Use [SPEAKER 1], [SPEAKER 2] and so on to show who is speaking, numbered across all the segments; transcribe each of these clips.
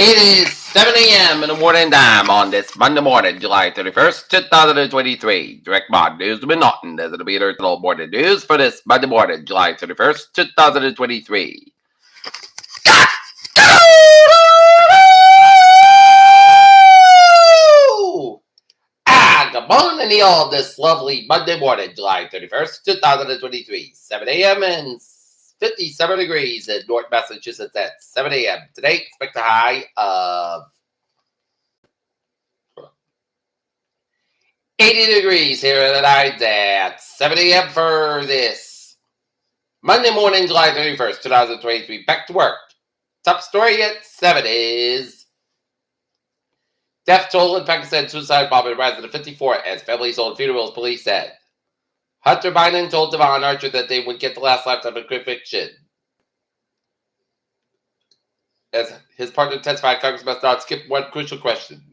[SPEAKER 1] It is 7 a.m. in the morning time on this Monday morning, July 31st, 2023. Direct Mod News to be Norton as it'll be the morning news for this Monday morning, July 31st, 2023. Good morning to all this lovely Monday morning, July 31st, 2023. 7 a.m. and 57 degrees in North Massachusetts at 7 a.m. Today, expect a high of 80 degrees here in the night at 7 a.m. for this Monday morning, July 31st, 2023. Back to work. Top story at 7 is death toll in Pakistan suicide bombing rises to 54 as families hold funerals, police said. Hunter Biden told Devon Archer that they would get the last lifetime of conviction. As his partner testified, Congress must not skip one crucial question.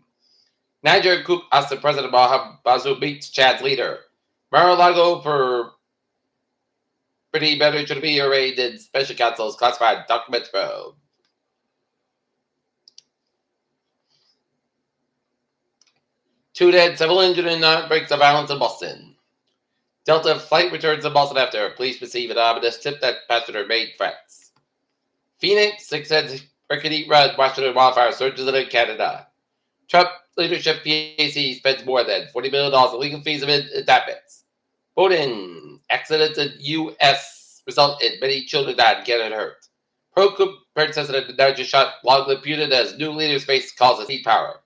[SPEAKER 1] Niger Cook asked the President Mohamed Bazoum meets Chad's leader. Mar-a-Lago for pretty better to be arraigned in special counsel's classified documents probe. Two dead, several injured in outbreaks of violence in Boston. Delta flight returns to Boston after police receive an ominous tip that passenger made threats. Phoenix, 6 heads rickety run, Washington wildfire surges in Canada. Trump leadership PAC spends more than $40 million in legal fees and indictments. Voting accidents in U.S. result in many children died and getting hurt. Pro-coup President in Niger shot long imputed as new leaders face calls to sea power.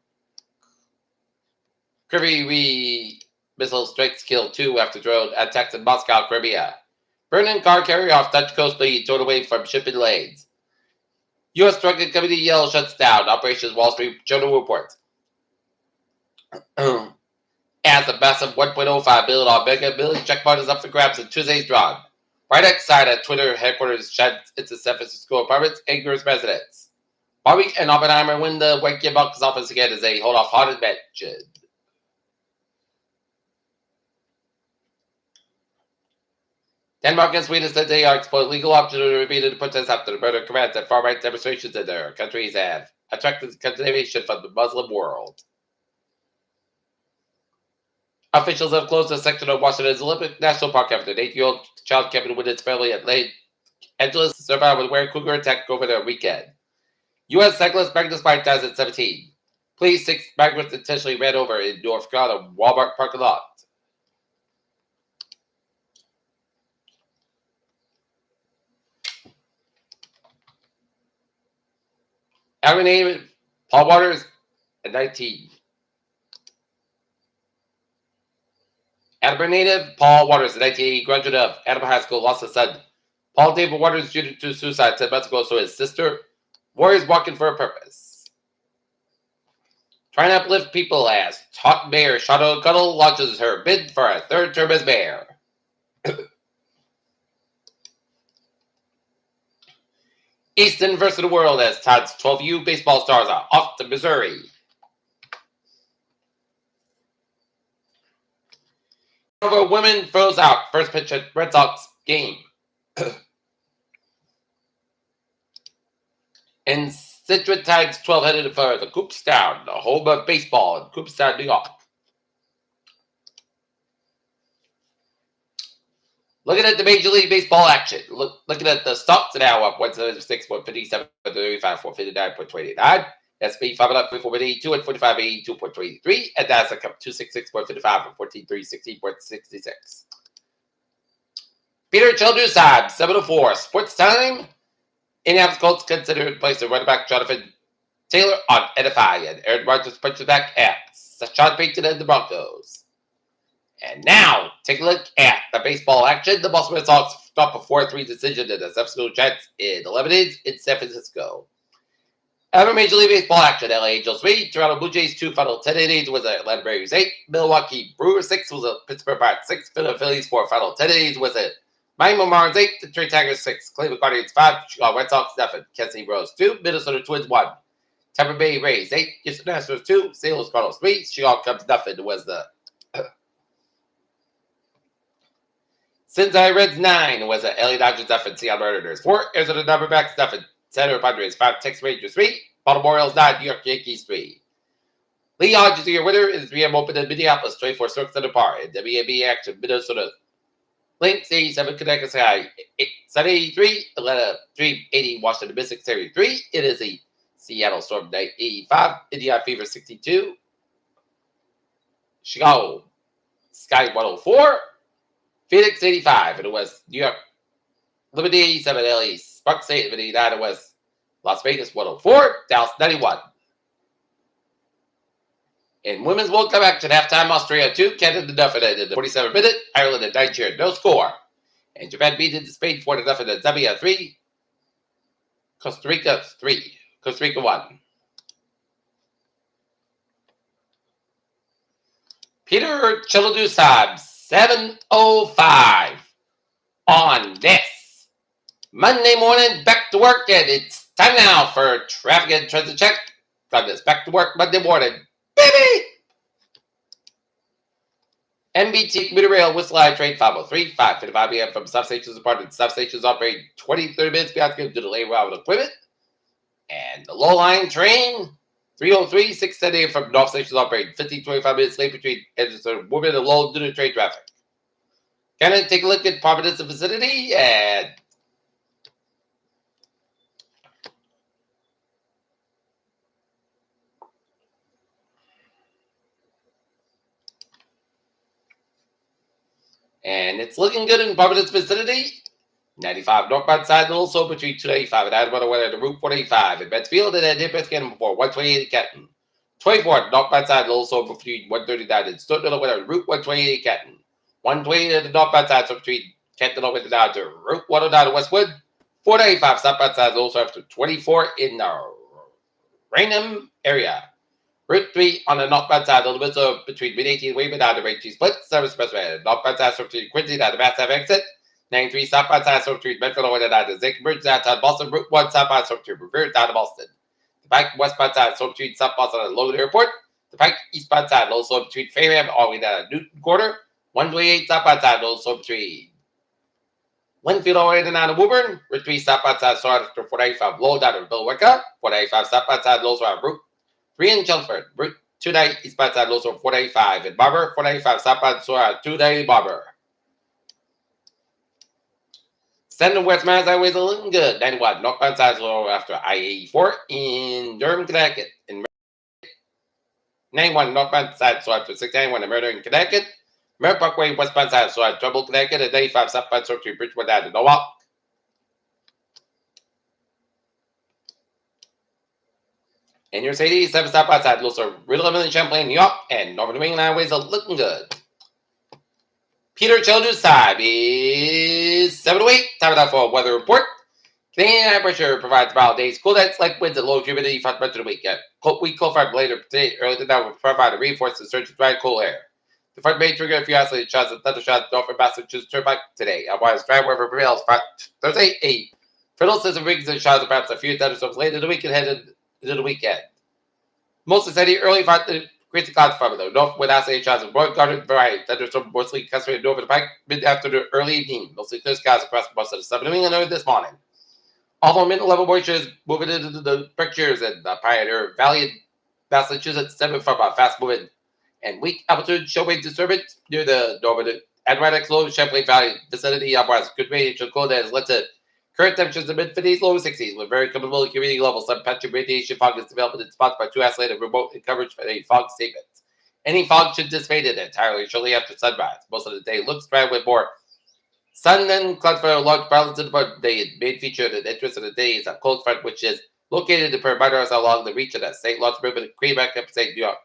[SPEAKER 1] Kryvyi missile strikes killed 2 after drone attacks in Moscow, Crimea. Burning car carrier off Dutch coast being towed away from shipping lanes. U.S. Drug Committee Yale shuts down. Operations Wall Street Journal reports. As a massive $1.05 billion mega million checkpoint is up for grabs in Tuesday's drawing. Right outside at Twitter headquarters sheds into San Francisco apartments, angers residents. Barbie and Oppenheimer win the White box office again as they hold off haunted mansion. Denmark and Sweden said they are exploring legal options to repeated protests after the murder commands that far-right demonstrations in their countries have attracted condemnation from the Muslim world. Officials have closed a section of Washington's Olympic National Park after an 8-year-old child camping with its family at Lake Angeles survived with where cougar attack over the weekend. U.S. cyclist Magnus Mike dies at 17. Police 6 migrants intentionally ran over in North Carolina Walmart parking lot. Alabama Paul Waters at 19. Alabama native Paul Waters, a 1980 graduate of Alabama High School, lost his son, Paul David Waters Jr. to suicide 10 months ago, so his sister, Warriors walking for a purpose. Trying to uplift people as top mayor Shadow Cuddle launches her bid for a third term as mayor. Easton versus the world as Todd's 12U baseball stars are off to Missouri. Over women throws out first pitch at Red Sox game. And Citrus Tigers 12 headed for the Cooperstown, the home of baseball in Cooperstown, New York. Looking at the Major League Baseball action. Looking at the stocks now up 176, 157, 135, 459.29. SP 544.82 and 4582.23. And Nasdaq up 266, 155, and 14360.66. Peter Childress time, 7:04. Sports time. Indianapolis Colts consider replacing running back Jonathan Taylor on NFI. And Aaron Rodgers punches back at Sean Payton and the Broncos. And now, take a look at the baseball action. The Boston Red Sox drop a 4-3 decision in the San Francisco Giants in 11 innings in San Francisco. Other Major League Baseball action, LA Angels 3, Toronto Blue Jays 2, final 10 innings was Atlanta Braves 8, Milwaukee Brewers 6 was a Pittsburgh Pirates 6, Philadelphia Phillies 4, final 10 innings was it Miami Marlins 8, Detroit Tigers 6, Cleveland Guardians 5, Chicago Red Sox 7, Kansas City Royals 2, Minnesota Twins 1, Tampa Bay Rays 8, Houston Astros 2, St. Louis Cardinals 3, Chicago Cubs nothing was the Cincinnati Reds 9 was LA Dodgers nothing, Seattle Mariners 4, Arizona Diamondbacks nothing, San Diego Padres 5, Texas Rangers 3, Baltimore Orioles 9, New York Yankees 3. Lee Hodges, your winner, is 3M Open in Minneapolis, 24 strokes under par. In WNBA action, Minnesota Lynx 87, Connecticut Sky 783, Atlanta Dream 80, Washington Mystics Series 3. It is a Seattle Storm Night 85, Indiana Fever 62, Chicago Sky 104, Phoenix 85, and it was New York Liberty 87, LA Sparks 89, it was Las Vegas 104, Dallas 91. In Women's World Cup action, halftime, Australia 2, Canada nothing in the 47th minute, Ireland at 9 no score. And Japan beat Spain 4-0 in Zambia 3, Costa Rica 3, Costa Rica 1. Peter Chiladusab 7:05 on this Monday morning, back to work, and it's time now for traffic and transit check on this back to work Monday morning. Baby! MBT commuter rail whistle line train 503, 5:55 p.m. from substations apart. Substations operating 20-30 minutes beyond schedule to delay route equipment. And the low line train 303, 6:10 a.m. from North stations operating 15-25 minutes late between Edgerton, Woburn, and Lowell due to train traffic. Can I take a look at Providence and vicinity and it's looking good in Providence vicinity. 95 northbound side, and also between 295 and Adamant weather to Route 485 in Betsfield and at Nipis Cannon before 128 in Canton. 24 northbound side, and also between 139 and Stoughton weather to Route 128 in Canton. 128 at the northbound side, so between Canton and Winter down to Route 109 in Westwood. 495 southbound side, and also after 24 in the Raynham area. Route 3 on the northbound side, a little bit so between mid-18 and Wayman down to Range Split, 7 expressway. Northbound side, so between Quincy down to Mass Ave exit. 93 southbound side, so between Medford and down to Zinc Bridge downtown Boston. Route 1 southbound, so between Revere down to Boston. The Pike westbound side, so between South Boston and Logan Airport. The Pike eastbound side, also between Framingham all the way down to Newton Quarter. 128 southbound side, also between Winfield all the way down to Woburn. Route 3 southbound side, so after 495 low down to Billerica. 495 southbound side, also on Route 3 in Chelmsford. Route 290 eastbound side, also 495 in Barber. 495 southbound, so on 290 Barber. Central West Mass Highways are looking good. 91 northbound side, so after I-84 in Durham, Connecticut. In 91 northbound side, so after 691 in Murder in Connecticut. Merritt Parkway westbound side, so at Trumbull, Connecticut. And 95 southbound, so to Bridgeport down to Norwalk. In your city, 7 southbound side, also Riddle in Champlain, New York. And Northern New England Highways are looking good. Peter Childers' time is 7:08. Time now for a weather report. Canadian high pressure provides mild days, cool nights, light winds, and low humidity for much of the weekend. Weak cold front later today, early tonight will provide a reinforced surge of dry, cool air. The front may trigger a few isolated shots and thundershots north of Massachusetts Turnpike today. Otherwise, dry weather prevails. Thursday, a fertile system rings and showers, and perhaps a few thunderstorms later in the week and headed into the weekend. Mostly steady early crazy clouds from the north with isolated showers and broad garden variety. Thunderstorms mostly concentrated north of the Pike mid afternoon, early evening. Mostly clear skies across most of the southern New England area this morning. Although mid-level moisture is moving into the pictures and the Pioneer Valley in Massachusetts, stemming from a fast-moving and weak altitude showing disturbance near the northern Adirondack low Champlain Valley vicinity. Otherwise, good radiation cold that has led to current temperatures in the mid-50s, low 60s, with very comfortable humidity levels. Some patchy radiation fog is developed in spots by 2 isolated remote coverage for any fog statements. Any fog should dissipate entirely shortly after sunrise. Most of the day looks dry with more sun than clouds for a large balance of the day. Main feature of the interest of the day is a cold front, which is located in perimeters along the reach of the St. Lawrence River and Quebec, upstate New York.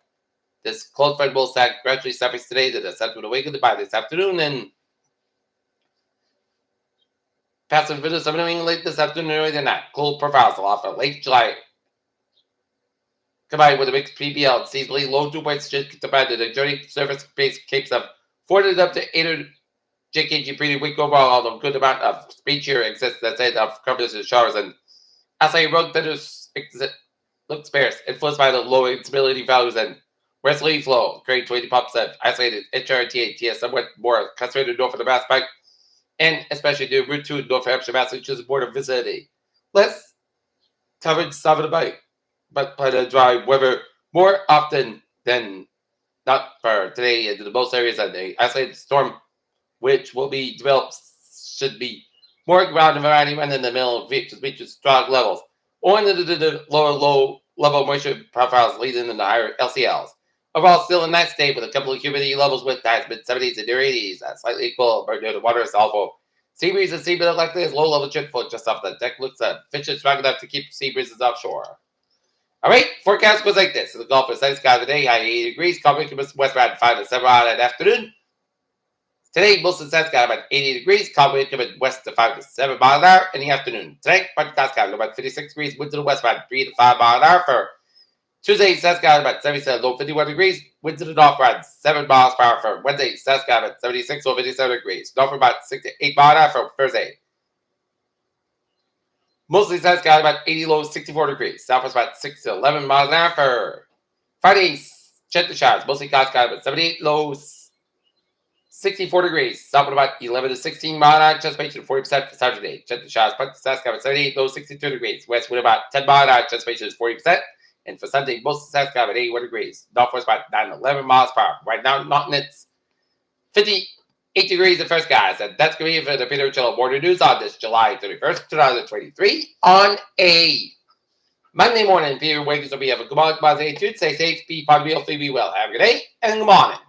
[SPEAKER 1] This cold front will start gradually surface today to the central awakening by this afternoon and passive video of New England late this afternoon early tonight. Cold profiles will offer late July. Combined with a mixed PBL and seasonally low dew points should combine to the journey surface base capes of 400 up to 800 JKG pretty weak overall, although good amount of speed here exists that says of coverage and showers and as a road tenders look sparse, influenced by the low instability values and westerly flow. Grade 20 pops of isolated HRTA TS somewhat more concentrated north of the Mass Pike, and especially near Route 2 North Hampshire, Massachusetts border vicinity. Less coverage south of the Pike. but dry weather more often than not for today into the most areas of the isolated storm, which will be developed, should be more ground and variety rather than the middle of reaches strong levels, or into the low level moisture profiles leading into higher LCLs. Overall, still a nice day with a couple of humidity levels with tides mid 70s and near 80s, slightly equal, but near the water is awful. Sea breeze and sea breeze likely as low level drift flow just off the deck looks at fish is strong enough to keep sea breezes offshore. Alright, forecast goes like this. In the Gulf of sunny skies today, high 80 degrees, calm westbound 5 to 7 hours in the afternoon. Today, most of the sun's got about 80 degrees, calm wind coming west to 5 to 7 miles an hour in the afternoon. Tonight, part of got about 56 degrees, wind to the west about 3 to 5 miles an hour for Tuesday, sun's got about 77, low 51 degrees, wind to the north around 7 miles per hour for Wednesday, sun's got about 76, low 57 degrees, north about 6 to 8 miles an hour for Thursday. Mostly sun's got about 80, low 64 degrees, southwest about 6 to 11 miles an hour for Friday, check the showers, mostly clouds got about 78, lows 64 degrees, south at about 11 to 16 mile an hour, anticipation 40% for Saturday. Check the showers, but the Saskatchewan 78, low 62 degrees. West wind about 10 mile an hour, anticipation is 40%. And for Sunday, most of Saskatchewan 81 degrees. Northwest about 9 to 11 miles per hour. Right now, Mountain, it's 58 degrees the first guys. And that's going to be for the Peter Chillo Border News on this July 31st, 2023 on a Monday morning. Peter Wiggins will be having a good morning, stay safe, be part of the be well. Have a good day and good morning.